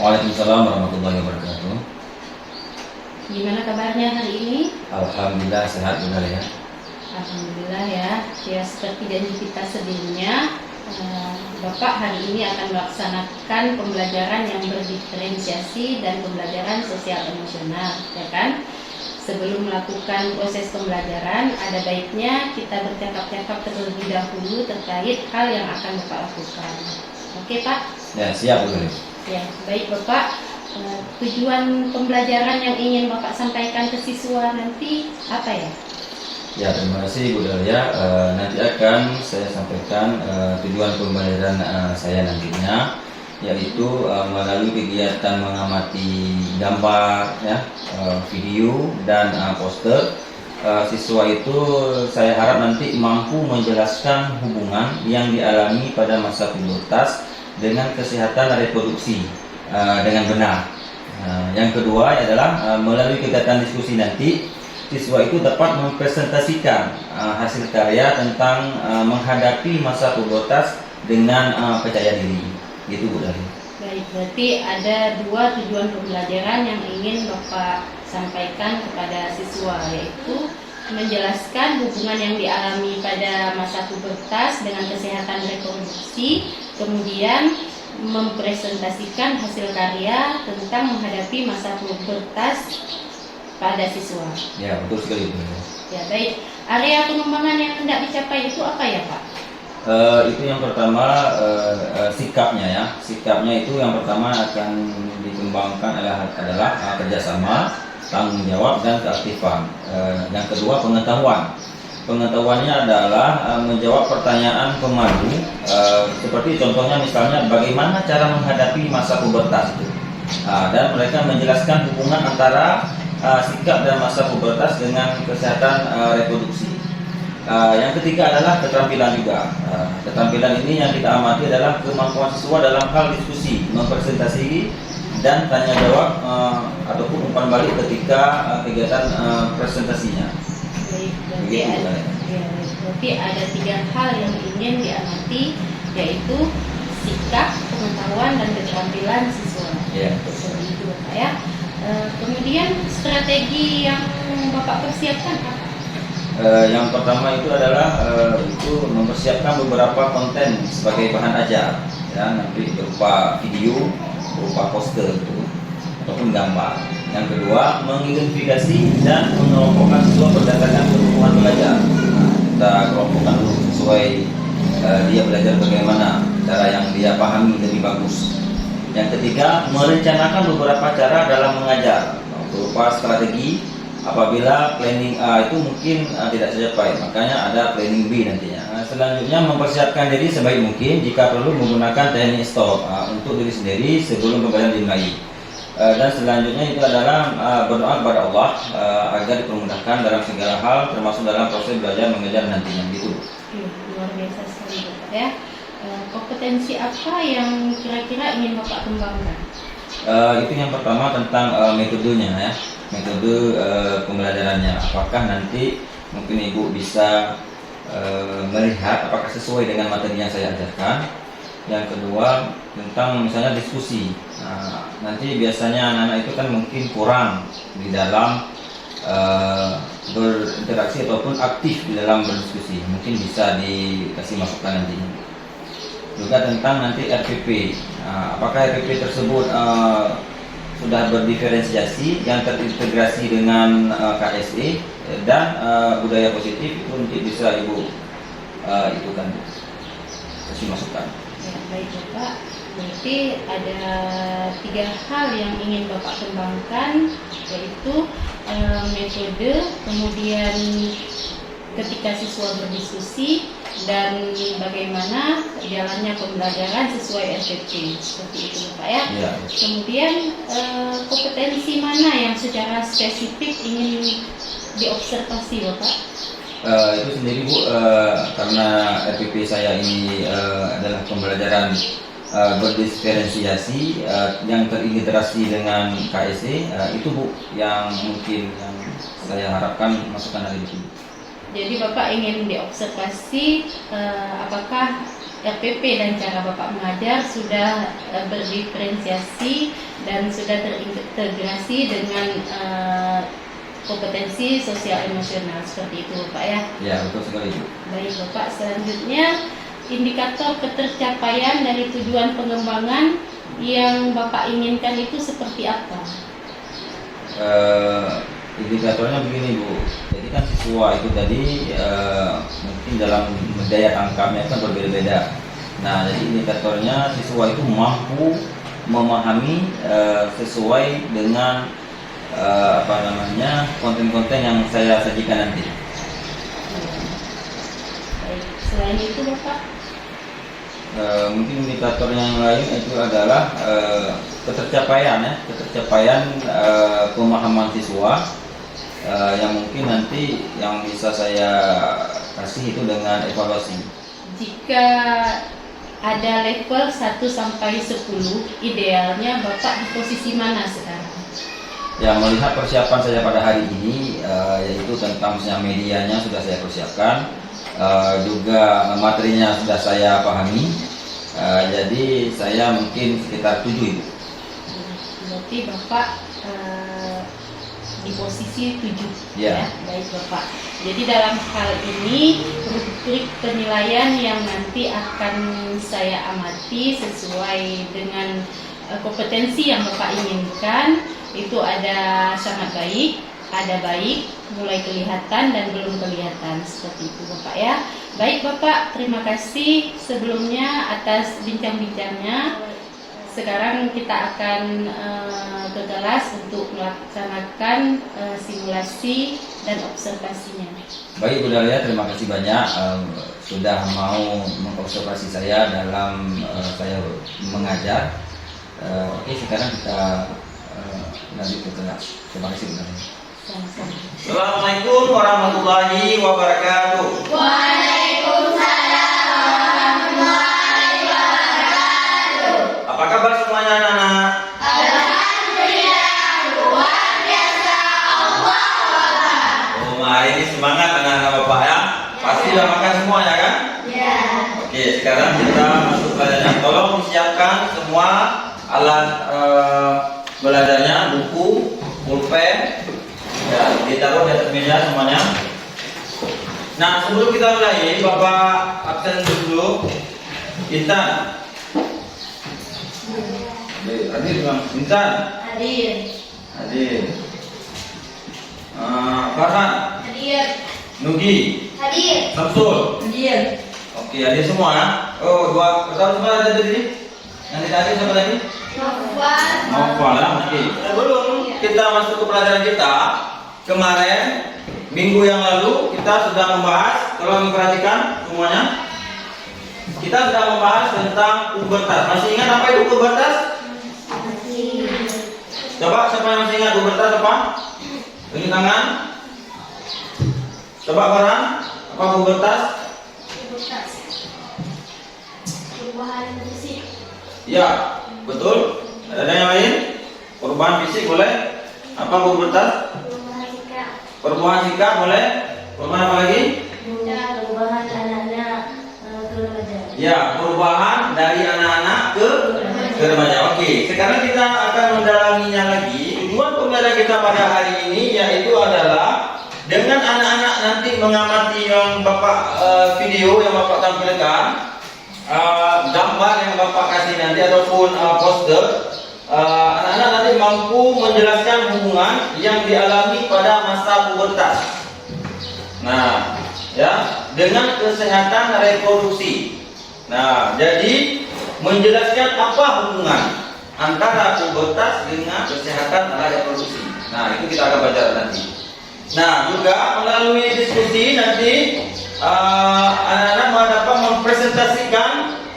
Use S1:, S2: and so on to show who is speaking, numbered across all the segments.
S1: Waalaikumsalam warahmatullahi wabarakatuh.
S2: Gimana kabarnya hari ini?
S1: Alhamdulillah sehat benar ya.
S2: Alhamdulillah ya. Ya seperti janji kita sebelumnya, Bapak hari ini akan melaksanakan pembelajaran yang berdiferensiasi dan pembelajaran sosial emosional, ya kan? Sebelum melakukan proses pembelajaran, ada baiknya kita bercakap-cakap terlebih dahulu terkait hal yang akan Bapak lakukan. Oke Pak?
S1: Ya siap benar.
S2: Ya baik Bapak. Tujuan pembelajaran yang ingin Bapak sampaikan ke siswa nanti apa ya?
S1: Ya terima kasih Bu Dahlia. Nanti akan saya sampaikan tujuan pembelajaran saya nantinya, yaitu melalui kegiatan mengamati gambar, ya, video dan poster. Siswa itu saya harap nanti mampu menjelaskan hubungan yang dialami pada masa pubertas dengan kesehatan reproduksi dengan benar. Yang kedua adalah melalui kegiatan diskusi nanti siswa itu dapat mempresentasikan hasil karya tentang menghadapi masa pubertas dengan percaya diri. Gitu Bu Dari.
S2: Baik, berarti ada dua tujuan pembelajaran yang ingin Bapak sampaikan kepada siswa, yaitu menjelaskan hubungan yang dialami pada masa pubertas dengan kesehatan reproduksi, kemudian mempresentasikan hasil karya tentang menghadapi masa pubertas pada siswa.
S1: Ya betul sekali.
S2: Ya baik, area pengembangan yang hendak dicapai itu apa ya Pak?
S1: Itu yang pertama sikapnya ya. Sikapnya itu yang pertama akan dikembangkan adalah kerjasama, tanggung jawab dan keaktifan. Yang kedua pengetahuan. Pengetahuannya adalah menjawab pertanyaan pemadu, seperti contohnya misalnya bagaimana cara menghadapi masa pubertas itu, dan mereka menjelaskan hubungan antara sikap dan masa pubertas dengan kesehatan reproduksi. Yang ketiga adalah keterampilan juga. Keterampilan ini yang kita amati adalah kemampuan siswa dalam hal diskusi, mempresentasi dan tanya jawab ataupun umpan balik ketika kegiatan presentasinya.
S2: Baik, berarti ada tiga hal yang ingin diamati, yaitu sikap, pengetahuan dan keterampilan siswa.
S1: Ya.
S2: Seperti itu Bapak ya. Kemudian strategi yang Bapak persiapkan apa?
S1: Yang pertama itu adalah mempersiapkan beberapa konten sebagai bahan ajar, ya, nanti berupa video, berupa poster itu ataupun gambar. Yang kedua, mengidentifikasi dan mengelompokkan siswa berdasarkan kebutuhan belajar. Kita kelompokkan dulu sesuai dia belajar bagaimana, cara yang dia pahami lebih bagus. Yang ketiga, merencanakan beberapa cara dalam mengajar, berupa strategi. Apabila planning A itu mungkin tidak tercapai, makanya ada planning B nantinya. Selanjutnya, mempersiapkan diri sebaik mungkin jika perlu menggunakan teknik stop untuk diri sendiri sebelum pembelajaran dimulai. Dan selanjutnya itu adalah berdoa kepada Allah agar dipermudahkan dalam segala hal, termasuk dalam proses belajar mengajar nantinya. Gitu.
S2: Luar biasa sekali Bapak ya. Kompetensi apa yang kira-kira ingin Bapak kembangkan?
S1: Itu yang pertama tentang metodenya ya, metode pembelajarannya. Apakah nanti mungkin Ibu bisa melihat apakah sesuai dengan materi yang saya ajarkan. Yang kedua tentang misalnya diskusi. Nanti biasanya anak-anak itu kan mungkin kurang di dalam berinteraksi ataupun aktif di dalam berdiskusi. Mungkin bisa dikasih masukan nantinya. Juga tentang nanti RPP. Apakah RPP tersebut sudah berdiferensiasi yang terintegrasi dengan KSE dan budaya positif itu nanti bisa Ibu itu kan kasih masukan.
S2: Ya, baik Bapak. Berarti ada tiga hal yang ingin Bapak kembangkan, yaitu metode, kemudian ketika siswa berdiskusi, dan bagaimana jalannya pembelajaran sesuai SPP. Seperti itu Bapak ya.
S1: Ya.
S2: Kemudian kompetensi mana yang secara spesifik ingin diobservasi Bapak?
S1: Itu sendiri Bu, karena RPP saya ini adalah pembelajaran berdiferensiasi yang terintegrasi dengan KSE, itu Bu yang mungkin yang saya harapkan masukan dari itu.
S2: Jadi Bapak ingin diobservasi apakah RPP dan cara Bapak mengajar sudah berdiferensiasi dan sudah terintegrasi dengan kompetensi sosial emosional, seperti itu Bapak ya.
S1: Ya, betul sekali Bu.
S2: Baik Bapak, selanjutnya indikator ketercapaian dari tujuan pengembangan yang Bapak inginkan itu seperti apa?
S1: Indikatornya begini Bu, jadi kan siswa itu tadi mungkin dalam daya tangkapnya kan berbeda-beda. Nah, jadi indikatornya siswa itu mampu memahami sesuai dengan konten-konten yang saya sajikan nanti.
S2: Baik, selain itu Bapak?
S1: Mungkin indikator yang lain itu adalah ketercapaian pemahaman siswa, yang mungkin nanti yang bisa saya kasih itu dengan evaluasi.
S2: Jika ada level 1 sampai 10, idealnya Bapak di posisi mana sekarang?
S1: Ya, melihat persiapan saya pada hari ini, yaitu tentang misalnya medianya sudah saya persiapkan, juga materinya sudah saya pahami, jadi saya mungkin sekitar 7 Ibu.
S2: Berarti Bapak di posisi 7
S1: Ya.
S2: Baik Bapak. Jadi dalam hal ini rubrik penilaian yang nanti akan saya amati sesuai dengan kompetensi yang Bapak inginkan itu ada sangat baik, ada baik, mulai kelihatan dan belum kelihatan, seperti itu Bapak ya. Baik Bapak, terima kasih sebelumnya atas bincang-bincangnya. Sekarang kita akan ke kelas untuk melaksanakan simulasi dan observasinya.
S1: Baik Bu Dahlia, terima kasih banyak sudah mau mengobservasi saya dalam saya mengajar. Oke, sekarang kita lanjut ke kelas. Terima kasih Bu Dahlia.
S2: Sama-sama.
S1: Assalamualaikum warahmatullahi wabarakatuh.
S3: Waalaikumsalam warahmatullahi wabarakatuh.
S1: Apa kabar semuanya anak-anak?
S3: Alhamdulillah, luar biasa, Allah Akbar.
S1: Oh, hari ini semangat anak-anak Bapak ya. Pasti sudah makan semua ya kan?
S3: Ya.
S1: Oke, sekarang kita masuk pelajaran. Tolong disiapkan semua alat belajarnya, buku, pulpen, ya, ditaruh di atas meja semuanya. Nah, sebelum kita mulai, Bapak absen dulu. Intan. Hadir bang. Intan.
S3: Hadir.
S1: Hadir. Farhan.
S3: Hadir.
S1: Nugi.
S3: Hadir.
S1: Samsul.
S3: Hadir.
S1: Oke, hadir semua ya. Oh, dua pertama semua ada di sini. Yang tidak hadir siapa tadi?
S3: Nofal.
S1: Novel ya. Oke. Sebelum kita masuk ke pelajaran kita, kemarin minggu yang lalu kita sudah membahas, kalau memperhatikan semuanya, kita sudah membahas tentang pubertas. Masih ingat apa itu pubertas? Coba siapa yang masih ingat pubertas apa? Tunjuk tangan. Coba Farhan, apa pubertas?
S3: Perubahan fisik.
S1: Ya, betul. Ada yang lain? Perubahan fisik boleh? Apa pubertas?
S3: Perubahan sikap.
S1: Perubahan sikap boleh? Perubahan apa lagi?
S3: Perubahan anak-anak ke remaja.
S1: Ya, perubahan dari anak-anak ke remaja. Oke, sekarang kita akan mendalaminya lagi. Tujuan pembelajaran kita pada hari ini yaitu adalah dengan anak-anak nanti mengamati yang Bapak video yang Bapak tampilkan, gambar yang Bapak kasih nanti ataupun poster, anak-anak nanti mampu menjelaskan hubungan yang dialami pada masa pubertas. Nah, ya, dengan kesehatan reproduksi. Nah, jadi menjelaskan apa hubungan antara pubertas dengan kesehatan reproduksi. Nah, itu kita akan baca nanti. Nah, juga melalui diskusi nanti anak-anak dapat mempresentasikan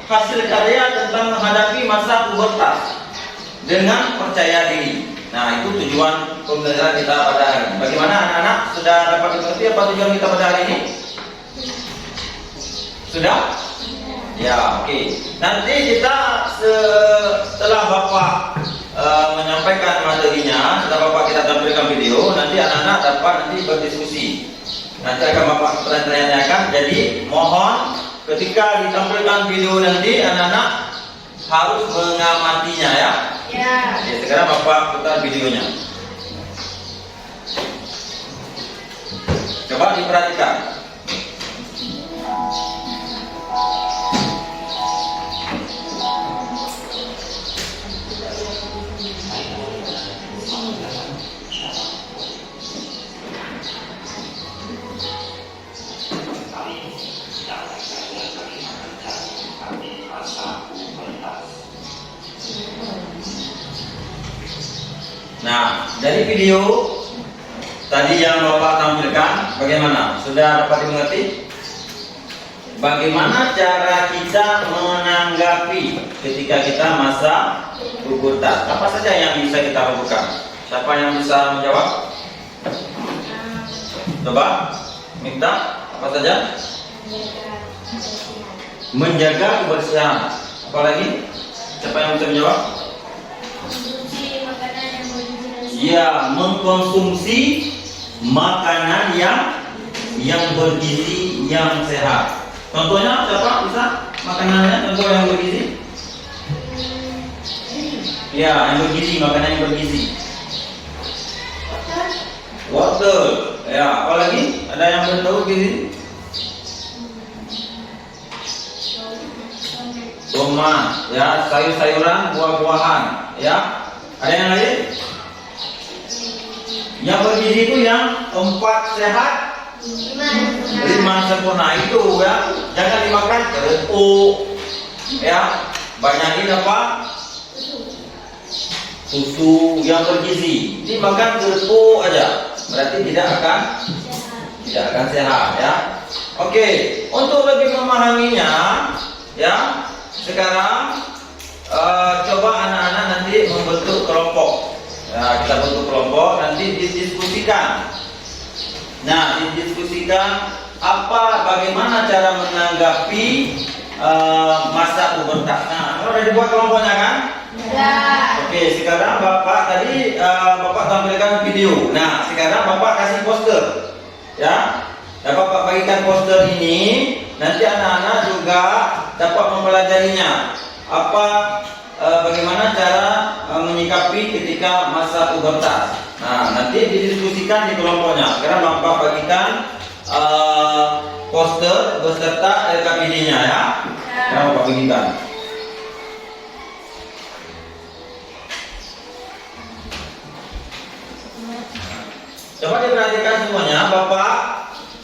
S1: hasil karya tentang menghadapi masa pubertas dengan percaya diri. Nah, itu tujuan pembelajaran kita pada hari ini. Bagaimana anak-anak sudah dapat mengerti apa tujuan kita pada hari ini? Sudah? Ya, oke. Nanti kita setelah Bapak menyampaikan materinya, setelah Bapak kita tampilkan video, nanti anak-anak dapat nanti berdiskusi. Nanti akan Bapak tanyakan. Jadi mohon ketika ditampilkan video nanti anak-anak harus mengamatinya ya.
S3: Ya.
S1: Oke, sekarang Bapak putar videonya. Coba diperhatikan. Nah, dari video tadi yang Bapak tampilkan, bagaimana? Sudah dapat dimengerti? Bagaimana cara kita menanggapi ketika kita masa pubertas? Apa saja yang bisa kita lakukan? Siapa yang bisa menjawab? Coba, minta apa saja? Menjaga kebersihan. Apalagi? Siapa yang bisa menjawab?
S3: Konsumsi makanan yang bergizi dan sehat.
S1: Ya, mengkonsumsi makanan yang bergizi, yang sehat. Contohnya siapa bisa makanannya? Contoh yang bergizi? Ya, yang bergizi, makanan yang bergizi. Wortel. Ya, apalagi? Ada yang belum tahu gizi? Tomat, ya, sayur-sayuran, buah-buahan, ya. Ada yang lain? Yang bergizi itu yang 4 sehat, 5 sempurna itu ya. Jangan dimakan kerupuk, ya. Banyakin apa? Susu yang bergizi. Dimakan kerupuk aja, berarti tidak akan sehat ya. Oke, untuk lebih memahaminya, ya. Sekarang coba anak-anak nanti membentuk kelompok. Ya, kita bentuk kelompok, nanti didiskusikan. Nah, didiskusikan bagaimana cara menanggapi masa pubertas. Nah, kalau udah dibuat kelompoknya kan?
S3: Ya.
S1: Oke, sekarang Bapak tadi Bapak tampilkan video. Nah, sekarang Bapak kasih poster. Ya. Dan Bapak bagikan poster ini, nanti anak-anak juga dapat mempelajarinya. Bagaimana cara menyikapi ketika masa pubertas. Nah, nanti didiskusikan di kelompoknya. Sekarang Bapak bagikan poster beserta LKPD-nya ya. Sekarang Bapak bagikan. Coba diperhatikan semuanya. Bapak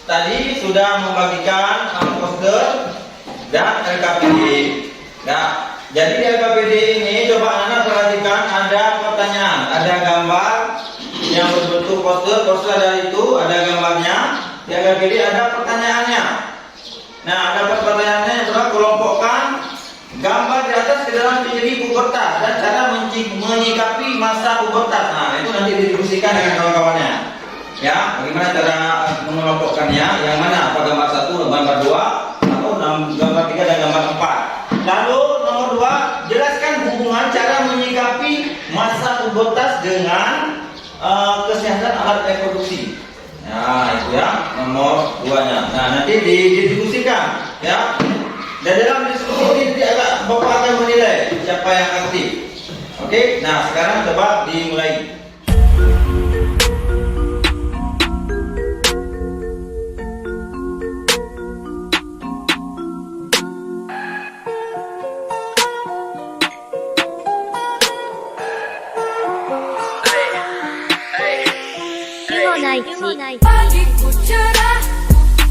S1: tadi sudah membagikan poster dan LKPD. Nah, jadi di LKPD ini coba anak perhatikan ada pertanyaan, ada gambar yang berbentuk poster ada itu, ada gambarnya. Di LKPD ada pertanyaannya. Nah, ada pertanyaannya yang sudah kelompokkan gambar di atas ke dalam teori pubertas dan cara menyikapi masa pubertas. Nah, itu nanti didiskusikan dengan kawan-kawannya. Ya, bagaimana cara mengelompokkannya? Yang mana? Apa gambar 1, gambar 2, atau gambar 3 dan gambar 4? Lalu nomor 2, jelaskan hubungan cara menyikapi masa pubertas dengan kesehatan alat reproduksi. Nah, itu ya nomor 2-nya. Nah, nanti didiskusikan ya. Dan dalam diskusi ini Bapak akan menilai siapa yang aktif. Oke, nah sekarang coba dimulai.
S4: Pagiku cerah,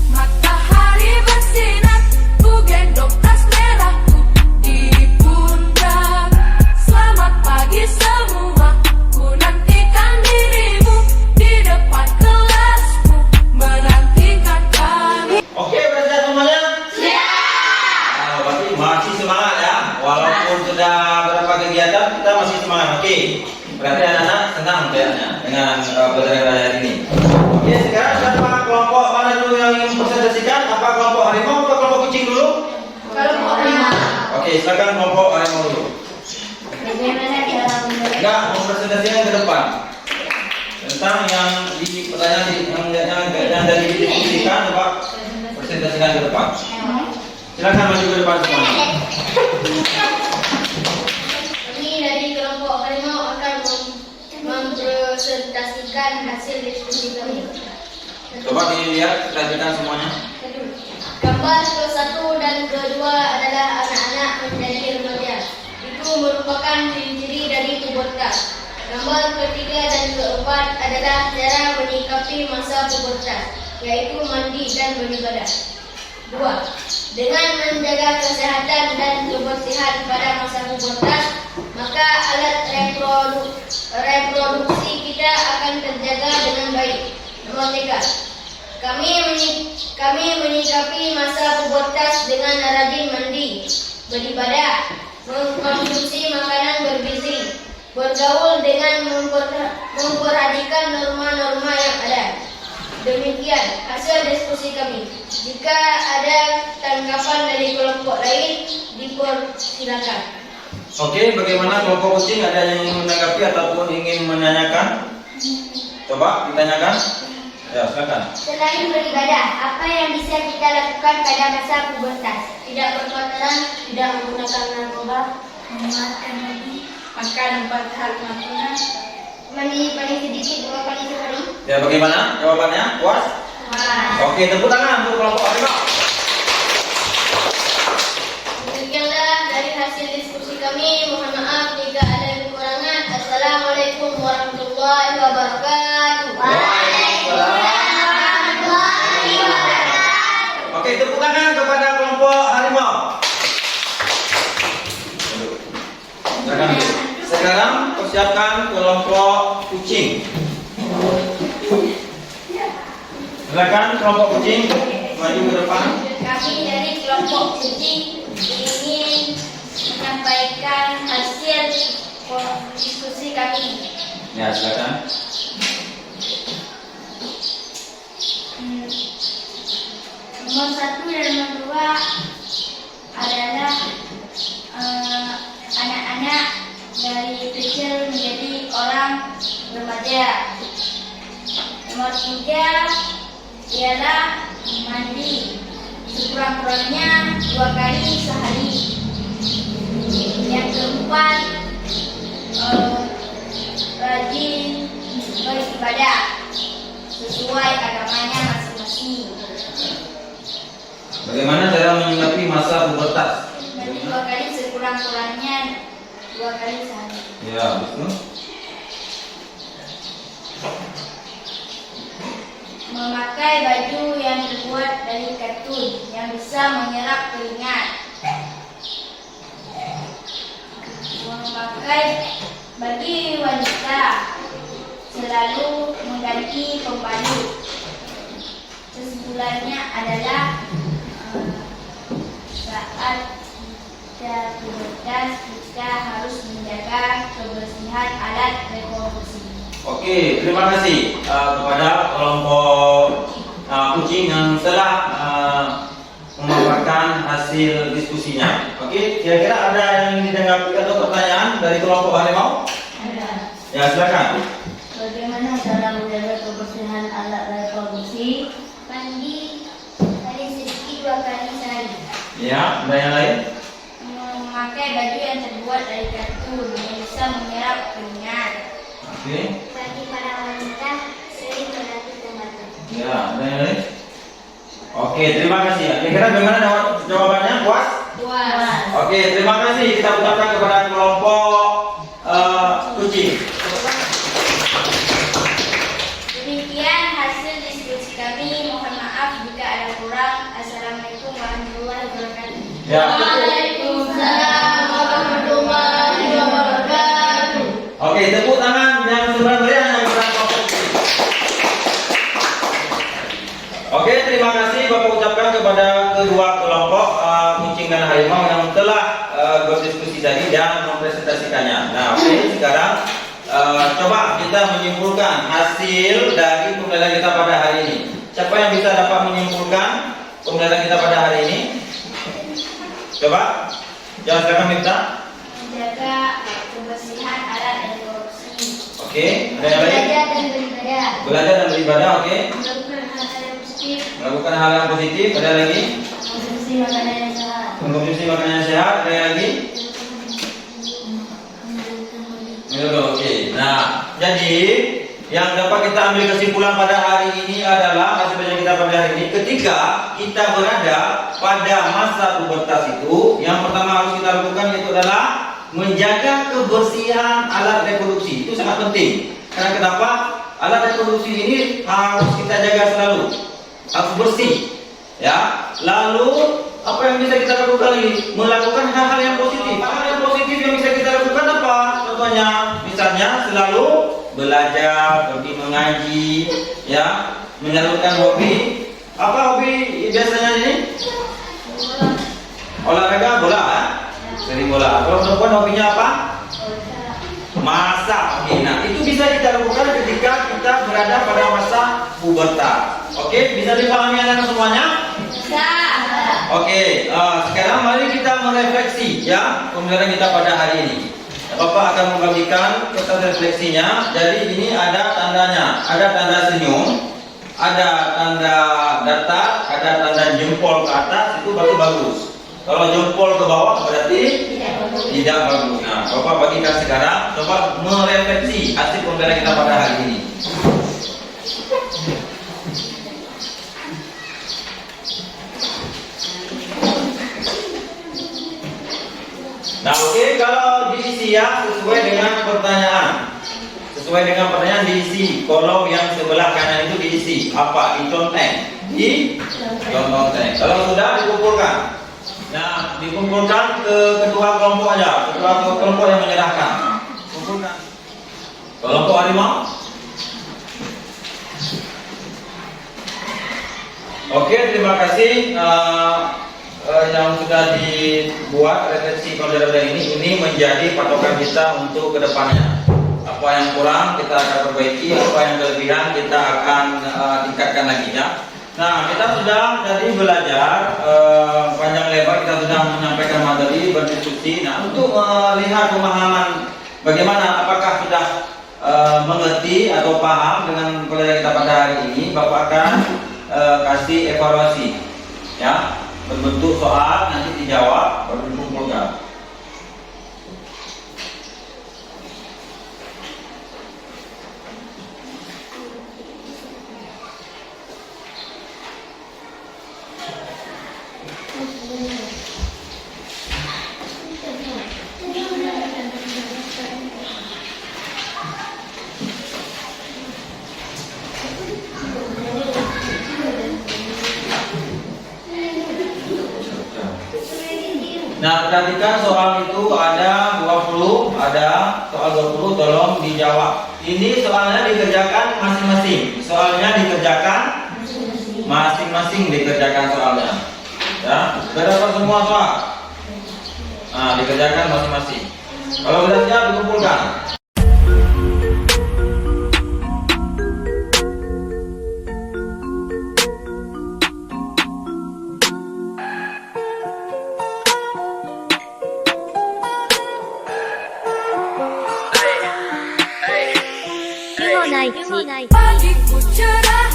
S4: matahari bersinar, ku gendong tas merahku di pundak. Selamat pagi semua, ku nantikan dirimu di depan kelasku, menantikan kami.
S1: Oke, berarti semuanya? Siap. Berarti masih semangat ya, walaupun sudah berapa kegiatan kita masih semangat. Oke, berarti anak-anak senang kayaknya dengan pelajaran hari ini. Oke, sekarang siapa kelompok mana dulu yang ingin presentasikan? Apa kelompok harimau atau kelompok kucing dulu?
S3: Kelompok 5.
S1: Oke, silakan kelompok harimau dulu.
S3: Bagaimana cara
S1: Enggak, mau presentasikan ke depan tentang yang di pertanyaan yang yang tadi didiskusikan coba presentasikan ke depan. Silakan maju ke depan semuanya.
S3: Kami dari kelompok harimau akan mempresentasikan hasil diskusi kami.
S1: Coba dilihat, perhatikan semuanya.
S3: Gambar ke-1 dan ke-2 adalah anak-anak menjadi remaja. Itu merupakan ciri-ciri dari pubertas. Gambar ke-3 dan ke-4 adalah cara menyikapi masa pubertas, yaitu mandi dan beribadah. 2. Dengan menjaga kesehatan dan kebersihan pada masa pubertas, maka alat reproduksi kita akan terjaga dengan baik. Nomor 3. Kami menyikapi masa pubertas dengan rajin mandi, beribadah, mengkonsumsi makanan bergizi, bergaul dengan memperhatikan norma-norma yang ada. Demikian hasil diskusi kami. Jika ada tanggapan dari kelompok lain, dipersilakan.
S1: Oke, bagaimana kelompok kucing? Ada yang ingin menanggapi ataupun ingin menanyakan? Coba ditanyakan. Ya, silakan.
S3: Selain beribadah, apa yang bisa kita lakukan pada masa pubertas? Tidak berpacaran, tidak menggunakan narkoba, memakan lagi, makan 4 hal makanan, mandi paling sedikit 2 kali sehari.
S1: Ya, bagaimana jawabannya? Puas? Oke, tepuk tangan untuk kelompok harimau.
S3: Demikianlah dari hasil diskusi kami. Mohon maaf jika ada kekurangan. Assalamualaikum warahmatullahi wabarakatuh.
S1: Oke, tepuk tangan kepada kelompok harimau. Sekarang persiapkan kelompok kucing. Silakan kelompok kucing maju ke depan.
S3: Kami dari kelompok kucing ingin menyampaikan hasil diskusi kami.
S1: Ya, silakan.
S3: Nomor 1 dan nomor 2 adalah anak-anak dari kecil menjadi orang remaja. Nomor 3 ialah mandi sekurang-kurangnya 2 kali sehari. Yang keempat, rajin beribadah sesuai agamanya masing-masing.
S1: Bagaimana cara menyikapi masa pubertas?
S3: Mandi 2 kali sekurang-kurangnya 2 kali sehari.
S1: Ya, betul.
S3: Memakai baju yang terbuat dari katun yang bisa menyerap keringat. Memakai bagi wanita selalu mengganti pembalut. Kesimpulannya adalah saat kita pubertas kita harus menjaga kebersihan alat reproduksi.
S1: Oke, terima kasih kepada kelompok kucing yang telah memaparkan hasil diskusinya. Oke, kira-kira ada yang ditanggapi atau pertanyaan dari kelompok harimau?
S3: Ada.
S1: Ya, silakan.
S3: Bagaimana cara menjaga kebersihan alat reproduksi? Mandi paling sedikit 2 kali sehari.
S1: Ya, ada yang lain?
S3: Memakai baju yang terbuat dari katun yang bisa menyerap keringat.
S1: Oke.
S3: Bagi para wanita sering berlatih pembalut.
S1: Ya, ada yang lain? Oke, terima kasih. Kira-kira bagaimana jawabannya? Puas?
S3: Puas.
S1: Oke, terima kasih. Kita ucapkan kepada kelompok kucing.
S3: Demikian hasil diskusi kami. Mohon maaf jika ada kurang. Assalamualaikum warahmatullahi wabarakatuh.
S1: Ya.
S3: Waalaikumsalam warahmatullahi wabarakatuh.
S1: Oke, tepuk tangan yang sebenarnya yang kelompok kucing. Oke, terima kasih Bapak ucapkan kepada kedua kelompok kucing dan harimau yang telah berdiskusi tadi dan mempresentasikannya. Nah, oke, sekarang coba kita menyimpulkan hasil dari pembelajaran kita pada hari ini. Siapa yang bisa dapat menyimpulkan pembelajaran kita pada hari ini? Coba, jangan silakan minta.
S3: Menjaga kebersihan alat reproduksi.
S1: Oke, ada yang lain?
S3: Belajar dan beribadah.
S1: Belajar dan beribadah, oke.
S3: Melakukan hal-hal yang
S1: Melakukan hal yang positif. Ada lagi?
S3: Konsumsi makanan yang sehat.
S1: Mengkonsumsi makanan yang sehat. Ada lagi? Oke. Nah, jadi yang dapat kita ambil kesimpulan pada hari ini adalah hasil belajar kita pada hari ini, ketika kita berada pada masa pubertas itu, yang pertama harus kita lakukan itu adalah menjaga kebersihan alat reproduksi. Itu sangat penting. Karena kenapa? Alat reproduksi ini harus kita jaga selalu, harus bersih, ya. Lalu apa yang bisa kita lakukan lagi? Melakukan hal-hal yang positif. Hal yang positif yang bisa kita lakukan apa? Contohnya, misalnya selalu belajar, pergi mengaji, ya, menyalurkan hobi. Apa hobi biasanya ini? Olahraga, bola, ya? Sering bola. Kalau perempuan hobinya apa? Masak. Oke, nah itu bisa kita lakukan ketika kita berada pada masa pubertas. Oke, bisa dipahami anak semuanya?
S3: Bisa.
S1: Oke, sekarang mari kita merefleksi ya pembelajaran kita pada hari ini. Bapak akan membagikan kertas refleksinya. Jadi ini ada tandanya, ada tanda senyum, ada tanda datar, ada tanda jempol ke atas, itu berarti bagus. Kalau jempol ke bawah berarti tidak bagus. Nah, Bapak bagikan sekarang, coba merefleksi hasil pembelajaran kita pada hari ini. Nah, oke, kalau diisi ya sesuai dengan pertanyaan. Sesuai dengan pertanyaan diisi. Kolom yang sebelah kanan itu diisi. Apa? Diconteng. Diconteng. Kalau sudah dikumpulkan. Nah, dikumpulkan ke kedua kelompok aja. Kedua kelompok yang menyerahkan. Kumpulkan. Kelompok harimau. Oke, terima kasih. Yang sudah dibuat refleksi pembelajaran ini menjadi patokan kita untuk kedepannya. Apa yang kurang kita akan perbaiki, apa yang kelebihan kita akan tingkatkan lagi ya. Nah, kita sudah tadi belajar panjang lebar, kita sudah menyampaikan materi, berdiskusi. Nah, untuk melihat pemahaman bagaimana, apakah sudah mengerti atau paham dengan pelajaran kita pada hari ini, Bapak akan kasih evaluasi ya, berbentuk soal, nanti dijawab, baru dikumpulkan. Nah, perhatikan soal itu ada 20, ada soal 20, tolong dijawab. Ini soalnya dikerjakan masing-masing. Soalnya dikerjakan masing-masing, dikerjakan soalnya. Ya, sudah dapat semua soal. Nah, dikerjakan masing-masing. Kalau sudah siap dikumpulkan.
S4: Pagiku cerah,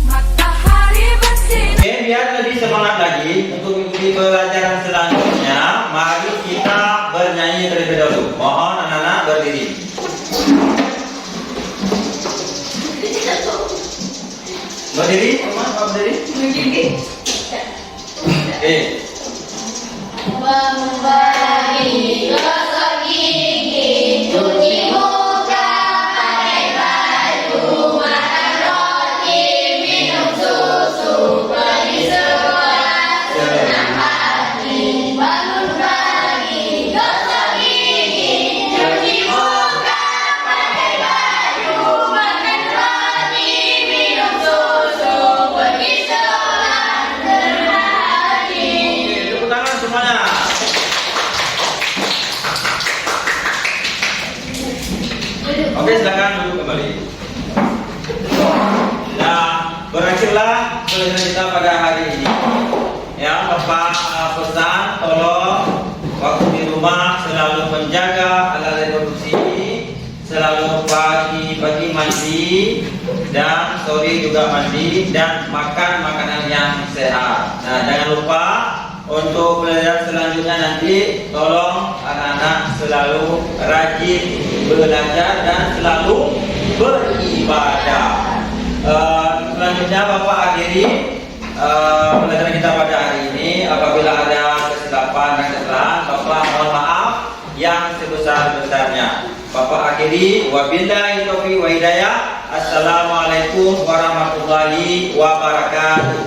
S4: matahari bersinar.
S1: Oke, biar lebih semangat lagi untuk mengikuti pelajaran selanjutnya, mari kita bernyanyi terlebih dahulu. Mohon anak-anak berdiri. Berdiri, teman, berdiri. Oke.
S3: Membagi gosok gigi, cuci muka, pakai baju, makan roti, minum susu, pergi sekolah, senam hati, bangun pagi, gosok gigi, cuci muka, pakai baju, makan roti, minum susu, pergi sekolah, senam hati.
S1: Tepuk tangan semuanya. Oke, silakan duduk kembali. Nah, berakhirlah pelajaran kita pada hari ini. Ya, Bapak pesan tolong waktu di rumah selalu menjaga alat reproduksi, selalu pagi-pagi mandi, dan sore juga mandi dan makan makanan yang sehat. Nah, jangan lupa untuk pelajaran selanjutnya nanti tolong anak-anak selalu rajin belajar dan selalu beribadah. Selanjutnya Bapak akhiri pelajaran kita pada hari ini. Apabila ada kesilapan dan kesalahan, Bapak mohon maaf yang sebesar-besarnya. Bapak akhiri, wabillahi taufiq wa hidayah. Assalamualaikum warahmatullahi wabarakatuh.